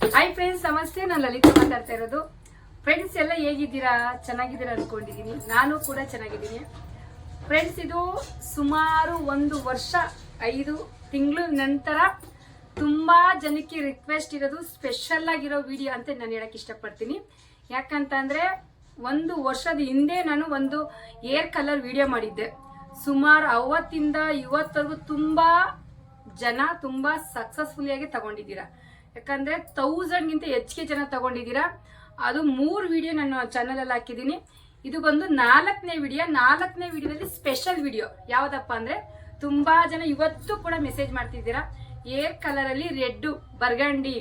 Hi friends, ನಮಸ್ತೆ. ನಾನು ಲಲಿತಾ ಮಾತಾಡ್ತಾ ಇರೋದು. ಫ್ರೆಂಡ್ಸ್ ಎಲ್ಲ ಹೇಗಿದ್ದೀರಾ? ಚೆನ್ನಾಗಿದ್ದೀರಾ ಅನ್ಕೊಂಡಿದ್ದೀನಿ. ನಾನು ಕೂಡ ಚೆನ್ನಾಗಿದ್ದೀನಿ. ಫ್ರೆಂಡ್ಸ್, ಇದು ಸುಮಾರು 1 ವರ್ಷ 5 ತಿಂಗಳು ನಂತರ ತುಂಬ ಜನಕ್ಕೆ ರಿಕ್ವೆಸ್ಟ್ ಇರೋದು ಸ್ಪೆಷಲ್ ಆಗಿರೋ ವಿಡಿಯೋ ಅಂತ ನಾನು ಹೇಳಕ್ಕೆ ಇಷ್ಟಪಡ್ತೀನಿ. ಯಾಕಂತಂದರೆ 1 ವರ್ಷದ ಹಿಂದೆ ನಾನು ಒಂದು ಏರ್ ಕಲರ್ ವಿಡಿಯೋ ಮಾಡಿದ್ದೆ. ಸುಮಾರು ಅವತ್ತಿಂದ ಇವತ್ತರೆಗೂ ತುಂಬ ಜನ ತುಂಬ ಸಕ್ಸಸ್ಫುಲಿಯಾಗಿ ತಗೊಂಡಿದ್ದೀರಾ. ಯಾಕಂದರೆ 1000ಗಿಂತ ಹೆಚ್ಚಿಗೆ ಜನ ತಗೊಂಡಿದ್ದೀರಾ. ಅದು 3 ವಿಡಿಯೋ ನನ್ನ ಚಾನಲಲ್ಲಿ ಹಾಕಿದ್ದೀನಿ. ಇದು ಬಂದು 4ನೇ ವಿಡಿಯೋ. 4ನೇ ವಿಡಿಯೋದಲ್ಲಿ ಸ್ಪೆಷಲ್ ವಿಡಿಯೋ ಯಾವುದಪ್ಪ ಅಂದರೆ, ತುಂಬ ಜನ ಇವತ್ತು ಕೂಡ ಮೆಸೇಜ್ ಮಾಡ್ತಿದ್ದೀರಾ, ಏರ್ ಕಲರಲ್ಲಿ ರೆಡ್ಡು ಬರ್ಗಂಡಿ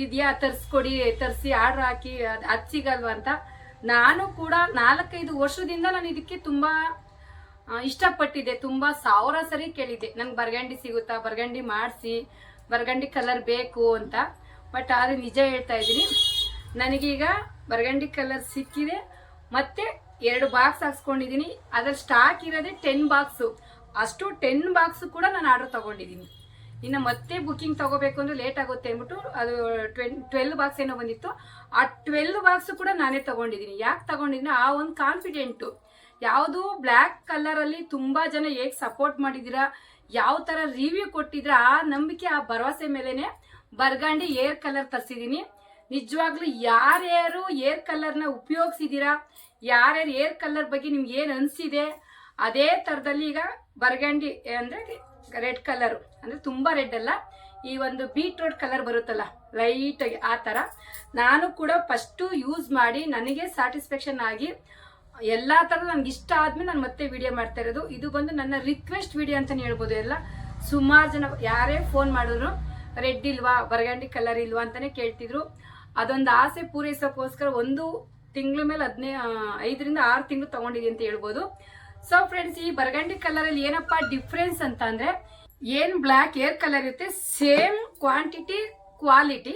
ಇದೆಯಾ, ತರಿಸಿ ಆರ್ಡ್ರ್ ಹಾಕಿ ಅದು ಸಿಗಲ್ವ ಅಂತ. ನಾನು ಕೂಡ 4-5 ವರ್ಷದಿಂದ ನಾನು ಇದಕ್ಕೆ ತುಂಬ ಇಷ್ಟಪಟ್ಟಿದ್ದೆ. ತುಂಬ 1000 ಸರಿ ಕೇಳಿದ್ದೆ, ನಂಗೆ ಬರ್ಗಂಡಿ ಸಿಗುತ್ತಾ, ಬರ್ಗಂಡಿ ಮಾಡಿಸಿ, ಬರ್ಗಂಡಿ ಕಲರ್ ಬೇಕು ಅಂತ. ಬಟ್ ಆದರೆ ನಿಜ ಹೇಳ್ತಾ ಇದ್ದೀನಿ, ನನಗೀಗ ಬರ್ಗಂಡಿ ಕಲರ್ ಸಿಕ್ಕಿದೆ. ಮತ್ತು 2 ಬಾಕ್ಸ್ ಹಾಕ್ಸ್ಕೊಂಡಿದ್ದೀನಿ. ಅದ್ರಲ್ಲಿ ಸ್ಟಾಕ್ ಇರೋದೇ 10 ಬಾಕ್ಸು. ಅಷ್ಟು 10 ಬಾಕ್ಸು ಕೂಡ ನಾನು ಆರ್ಡ್ರ್ ತೊಗೊಂಡಿದ್ದೀನಿ. ಇನ್ನು ಮತ್ತೆ ಬುಕ್ಕಿಂಗ್ ತೊಗೋಬೇಕು ಅಂದರೆ ಲೇಟ್ ಆಗುತ್ತೆ ಅಂದ್ಬಿಟ್ಟು ಅದು 12 ಬಾಕ್ಸ್ ಏನೋ ಬಂದಿತ್ತು. ಆ 12 ಬಾಕ್ಸು ಕೂಡ ನಾನೇ ತೊಗೊಂಡಿದ್ದೀನಿ. ಯಾಕೆ ತೊಗೊಂಡಿದ್ದೀನಿ? ಆ ಒಂದು ಕಾನ್ಫಿಡೆಂಟು. ಯಾವುದು ಬ್ಲ್ಯಾಕ್ ಕಲರಲ್ಲಿ ತುಂಬ ಜನ ಹೇಗೆ ಸಪೋರ್ಟ್ ಮಾಡಿದ್ದೀರಾ, ಯಾವ ಥರ ರಿವ್ಯೂ ಕೊಟ್ಟಿದ್ರೆ, ಆ ನಂಬಿಕೆ, ಆ ಭರವಸೆ ಮೇಲೇ ಬರ್ಗಂಡಿ ಏರ್ ಕಲರ್ ತರಿಸಿದ್ದೀನಿ. ನಿಜವಾಗ್ಲೂ ಯಾರ್ಯಾರು ಏರ್ ಕಲರ್ನ ಉಪಯೋಗಿಸಿದ್ದೀರಾ, ಯಾರ್ಯಾರು ಏರ್ ಕಲರ್ ಬಗ್ಗೆ ನಿಮ್ಗೆ ಏನು ಅನಿಸಿದೆ, ಅದೇ ಥರದಲ್ಲಿ ಈಗ ಬರ್ಗಂಡಿ ಅಂದರೆ ರೆಡ್ ಕಲರು, ಅಂದರೆ ತುಂಬ ರೆಡ್ ಅಲ್ಲ, ಈ ಒಂದು ಬೀಟ್ರೂಟ್ ಕಲರ್ ಬರುತ್ತಲ್ಲ ಲೈಟಾಗಿ, ಆ ಥರ ನಾನು ಕೂಡ ಫಸ್ಟು ಯೂಸ್ ಮಾಡಿ ನನಗೆ ಸ್ಯಾಟಿಸ್ಫ್ಯಾಕ್ಷನ್ ಆಗಿ ಎಲ್ಲ ಥರ ನನಗೆ ಇಷ್ಟ ಆದ್ಮೇಲೆ ನಾನು ಮತ್ತೆ ವಿಡಿಯೋ ಮಾಡ್ತಾ ಇರೋದು. ಇದು ಬಂದು ನನ್ನ ರಿಕ್ವೆಸ್ಟ್ ವಿಡಿಯೋ ಅಂತಲೇ ಹೇಳ್ಬೋದು. ಎಲ್ಲ ಸುಮಾರು ಜನ ಯಾರೇ ಫೋನ್ ಮಾಡಿದ್ರು ರೆಡ್ ಇಲ್ವಾ, ಬರ್ಗಂಡಿ ಕಲರ್ ಇಲ್ವಾ ಅಂತಲೇ ಕೇಳ್ತಿದ್ರು. ಅದೊಂದು ಆಸೆ ಪೂರೈಸೋಕ್ಕೋಸ್ಕರ 1 ತಿಂಗಳ ಮೇಲೆ 5ರಿಂದ 6 ತಿಂಗಳು ತೊಗೊಂಡಿದ್ದೀನಿ ಅಂತ ಹೇಳ್ಬೋದು. ಸೊ ಫ್ರೆಂಡ್ಸ್, ಈ ಬರ್ಗಂಡಿ ಕಲರಲ್ಲಿ ಏನಪ್ಪ ಡಿಫ್ರೆನ್ಸ್ ಅಂತ ಅಂದರೆ, ಏನು ಬ್ಲ್ಯಾಕ್ ಏರ್ ಕಲರ್ ಇರುತ್ತೆ, same quantity quality,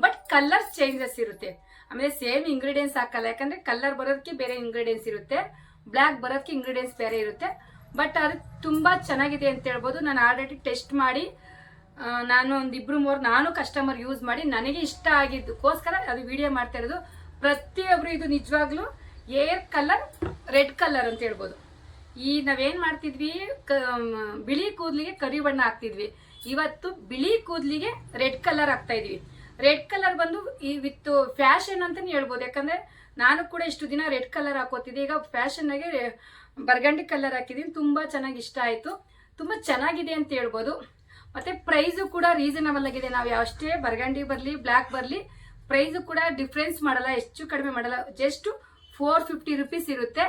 but colour changes ಇರುತ್ತೆ. ಆಮೇಲೆ ಸೇಮ್ ಇಂಗ್ರೀಡಿಯೆಂಟ್ಸ್ ಹಾಕಲ್ಲ. ಯಾಕಂದರೆ ಕಲರ್ ಬರೋದಕ್ಕೆ ಬೇರೆ ಇಂಗ್ರೀಡಿಯೆಂಟ್ಸ್ ಇರುತ್ತೆ, ಬ್ಲ್ಯಾಕ್ ಬರೋದಕ್ಕೆ ಇಂಗ್ರೀಡಿಯೆಂಟ್ಸ್ ಬೇರೆ ಇರುತ್ತೆ. ಬಟ್ ಅದು ತುಂಬ ಚೆನ್ನಾಗಿದೆ ಅಂತ ಹೇಳ್ಬೋದು. ನಾನು ಆಲ್ರೆಡಿ ಟೆಸ್ಟ್ ಮಾಡಿ ನಾನು ಒಂದು 2-3 ನಾನು ಕಸ್ಟಮರ್ ಯೂಸ್ ಮಾಡಿ ನನಗೆ ಇಷ್ಟ ಆಗಿದ್ದಕ್ಕೋಸ್ಕರ ಅದು ವಿಡಿಯೋ ಮಾಡ್ತಾ ಇರೋದು. ಪ್ರತಿಯೊಬ್ಬರು ಇದು ನಿಜವಾಗ್ಲೂ ಏರ್ ಕಲರ್ ರೆಡ್ ಕಲರ್ ಅಂತ ಹೇಳ್ಬೋದು. ಈ ನಾವೇನು ಮಾಡ್ತಿದ್ವಿ, ಬಿಳಿ ಕೂದಲಿಗೆ ಕರಿ ಬಣ್ಣ ಹಾಕ್ತಿದ್ವಿ. ಇವತ್ತು ಬಿಳಿ ಕೂದಲಿಗೆ ರೆಡ್ ಕಲರ್ ಹಾಕ್ತಾ ಇದ್ವಿ. ರೆಡ್ ಕಲರ್ ಬಂದು ಈ ವಿತ್ ಫ್ಯಾಷನ್ ಅಂತಲೇ ಹೇಳ್ಬೋದು. ಯಾಕಂದರೆ ನಾನು ಕೂಡ ಇಷ್ಟು ದಿನ ರೆಡ್ ಕಲರ್ ಹಾಕೋತಿದ್ದೆ. ಈಗ ಫ್ಯಾಷನ್ನಾಗೆ ಬರ್ಗಂಡಿ ಕಲರ್ ಹಾಕಿದ್ದೀನಿ. ತುಂಬ ಚೆನ್ನಾಗಿ ಇಷ್ಟ ಆಯಿತು, ತುಂಬ ಚೆನ್ನಾಗಿದೆ ಅಂತ ಹೇಳ್ಬೋದು. ಮತ್ತು ಪ್ರೈಸು ಕೂಡ ರೀಸನಬಲ್ ಆಗಿದೆ. ನಾವು ಯಾವಷ್ಟೇ ಬರ್ಗಂಡಿ ಬರಲಿ ಬ್ಲ್ಯಾಕ್ ಬರಲಿ, ಪ್ರೈಸು ಕೂಡ ಡಿಫ್ರೆನ್ಸ್ ಮಾಡಲ್ಲ, ಹೆಚ್ಚು ಕಡಿಮೆ ಮಾಡಲ್ಲ. ಜಸ್ಟ್ 450 ರೂಪೀಸ್ ಇರುತ್ತೆ.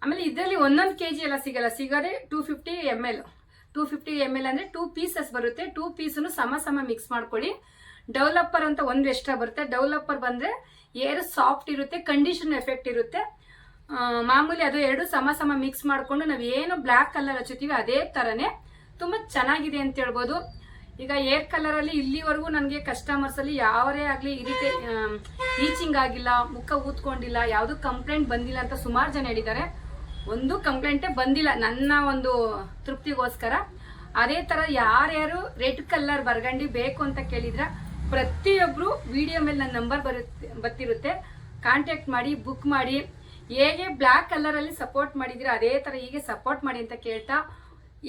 ಆಮೇಲೆ ಇದರಲ್ಲಿ 1 kg ಎಲ್ಲ ಸಿಗೋದೇ 250 ml. 250 ml ಅಂದರೆ 2 ಪೀಸಸ್ ಬರುತ್ತೆ. 2 ಪೀಸನ್ನು ಸಮ ಮಿಕ್ಸ್ ಮಾಡ್ಕೊಳ್ಳಿ. ಡೆವಲಪರ್ ಅಂತ ಒಂದು ಎಕ್ಸ್ಟ್ರಾ ಬರುತ್ತೆ. ಡೆವಲಪರ್ ಬಂದರೆ ಏರ್ ಸಾಫ್ಟ್ ಇರುತ್ತೆ, ಕಂಡೀಷನ್ ಎಫೆಕ್ಟ್ ಇರುತ್ತೆ. ಮಾಮೂಲಿ ಅದು 2 ಸಮ ಮಿಕ್ಸ್ ಮಾಡಿಕೊಂಡು ನಾವು ಏನು ಬ್ಲ್ಯಾಕ್ ಕಲರ್ ಹಚ್ಚುತ್ತೀವಿ ಅದೇ ಥರನೇ ತುಂಬ ಚೆನ್ನಾಗಿದೆ ಅಂತ ಹೇಳ್ಬೋದು. ಈಗ ಏರ್ ಕಲರಲ್ಲಿ ಇಲ್ಲಿವರೆಗೂ ನನಗೆ ಕಸ್ಟಮರ್ಸಲ್ಲಿ ಯಾವರೇ ಆಗಲಿ ಈಚಿಂಗ್ ಆಗಿಲ್ಲ, ಮುಖ ಊದ್ಕೊಂಡಿಲ್ಲ, ಯಾವುದೂ ಕಂಪ್ಲೇಂಟ್ ಬಂದಿಲ್ಲ ಅಂತ ಸುಮಾರು ಜನ ಹೇಳಿದ್ದಾರೆ. ಒಂದು ಕಂಪ್ಲೇಂಟೇ ಬಂದಿಲ್ಲ ನನ್ನ ಒಂದು ತೃಪ್ತಿಗೋಸ್ಕರ. ಅದೇ ಥರ ಯಾರ್ಯಾರು ರೆಡ್ ಕಲರ್ ಬರ್ಗಂಡಿ ಬೇಕು ಅಂತ ಕೇಳಿದ್ರೆ ಪ್ರತಿಯೊಬ್ಬರು ವಿಡಿಯೋ ಮೇಲೆ ನನ್ನ ನಂಬರ್ ಬರ್ತಿರುತ್ತೆ, ಕಾಂಟ್ಯಾಕ್ಟ್ ಮಾಡಿ, ಬುಕ್ ಮಾಡಿ. ಹೇಗೆ ಬ್ಲ್ಯಾಕ್ ಕಲರಲ್ಲಿ ಸಪೋರ್ಟ್ ಮಾಡಿದ್ರೆ ಅದೇ ಥರ ಹೀಗೆ ಸಪೋರ್ಟ್ ಮಾಡಿ ಅಂತ ಕೇಳ್ತಾ,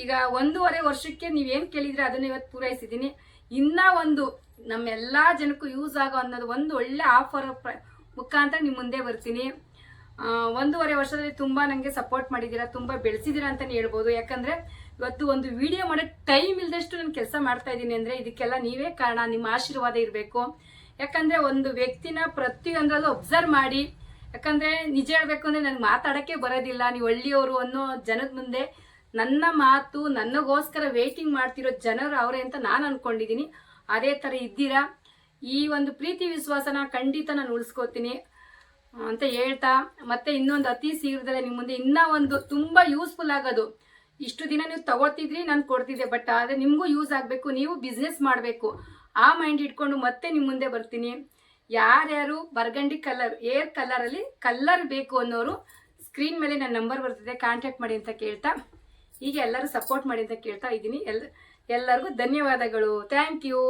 ಈಗ 1.5 ವರ್ಷಕ್ಕೆ ನೀವೇನು ಕೇಳಿದರೆ ಅದನ್ನು ಇವತ್ತು ಪೂರೈಸಿದ್ದೀನಿ. ಇನ್ನೂ ಒಂದು ನಮ್ಮೆಲ್ಲ ಜನಕ್ಕೂ ಯೂಸ್ ಆಗೋ ಅನ್ನೋದು ಒಂದು ಒಳ್ಳೆ ಆಫರ್ ಮುಖಾಂತರ ನಿಮ್ಮ ಮುಂದೆ ಬರ್ತೀನಿ. 1.5 ವರ್ಷದಲ್ಲಿ ತುಂಬ ನನಗೆ ಸಪೋರ್ಟ್ ಮಾಡಿದ್ದೀರಾ, ತುಂಬ ಬೆಳೆಸಿದ್ದೀರಾ ಅಂತಲೇ ಹೇಳ್ಬೋದು. ಯಾಕಂದರೆ ಇವತ್ತು ಒಂದು ವಿಡಿಯೋ ಮಾಡೋಕ್ಕೆ ಟೈಮ್ ಇಲ್ಲದಷ್ಟು ನಾನು ಕೆಲಸ ಮಾಡ್ತಾ ಇದ್ದೀನಿ ಅಂದರೆ ಇದಕ್ಕೆಲ್ಲ ನೀವೇ ಕಾರಣ, ನಿಮ್ಮ ಆಶೀರ್ವಾದ ಇರಬೇಕು. ಯಾಕಂದರೆ ಒಂದು ವ್ಯಕ್ತಿನ ಪ್ರತಿಯೊಂದರಲ್ಲೂ ಅಬ್ಸರ್ವ್ ಮಾಡಿ. ಯಾಕಂದರೆ ನಿಜ ಹೇಳಬೇಕು ಅಂದರೆ ನನಗೆ ಮಾತಾಡೋಕ್ಕೆ ಬರೋದಿಲ್ಲ. ನೀವು ಹಳ್ಳಿಯವರು ಅನ್ನೋ ಜನದ ಮುಂದೆ ನನ್ನ ಮಾತು ನನಗೋಸ್ಕರ ವೇಟಿಂಗ್ ಮಾಡ್ತಿರೋ ಜನರು ಅವರೇ ಅಂತ ನಾನು ಅಂದ್ಕೊಂಡಿದ್ದೀನಿ. ಅದೇ ಥರ ಇದ್ದೀರಾ. ಈ ಒಂದು ಪ್ರೀತಿ ವಿಶ್ವಾಸನ ಖಂಡಿತ ನಾನು ಉಳಿಸ್ಕೋತೀನಿ ಅಂತ ಹೇಳ್ತಾ, ಮತ್ತೆ ಇನ್ನೊಂದು ಅತಿ ಶೀಘ್ರದಲ್ಲೇ ನಿಮ್ಮ ಮುಂದೆ ಇನ್ನೂ ಒಂದು ತುಂಬ ಯೂಸ್ಫುಲ್ ಆಗೋದು. ಇಷ್ಟು ದಿನ ನೀವು ತಗೋತಿದ್ರಿ, ನಾನು ಕೊಡ್ತಿದ್ದೆ. ಬಟ್ ಆದರೆ ನಿಮಗೂ ಯೂಸ್ ಆಗಬೇಕು, ನೀವು ಬಿಸ್ನೆಸ್ ಮಾಡಬೇಕು, ಆ ಮೈಂಡ್ ಇಟ್ಕೊಂಡು ಮತ್ತೆ ನಿಮ್ಮ ಮುಂದೆ ಬರ್ತೀನಿ. ಯಾರ್ಯಾರು ಬರ್ಗಂಡಿ ಕಲರ್ ಏರ್ ಕಲರಲ್ಲಿ ಕಲರ್ ಬೇಕು ಅನ್ನೋರು ಸ್ಕ್ರೀನ್ ಮೇಲೆ ನನ್ನ ನಂಬರ್ ಬರ್ತಿದೆ, ಕಾಂಟ್ಯಾಕ್ಟ್ ಮಾಡಿ ಅಂತ ಕೇಳ್ತಾ, ಹೀಗೆ ಎಲ್ಲರೂ ಸಪೋರ್ಟ್ ಮಾಡಿ ಅಂತ ಕೇಳ್ತಾ ಇದ್ದೀನಿ. ಎಲ್ಲರಿಗೂ ಧನ್ಯವಾದಗಳು. Thank you.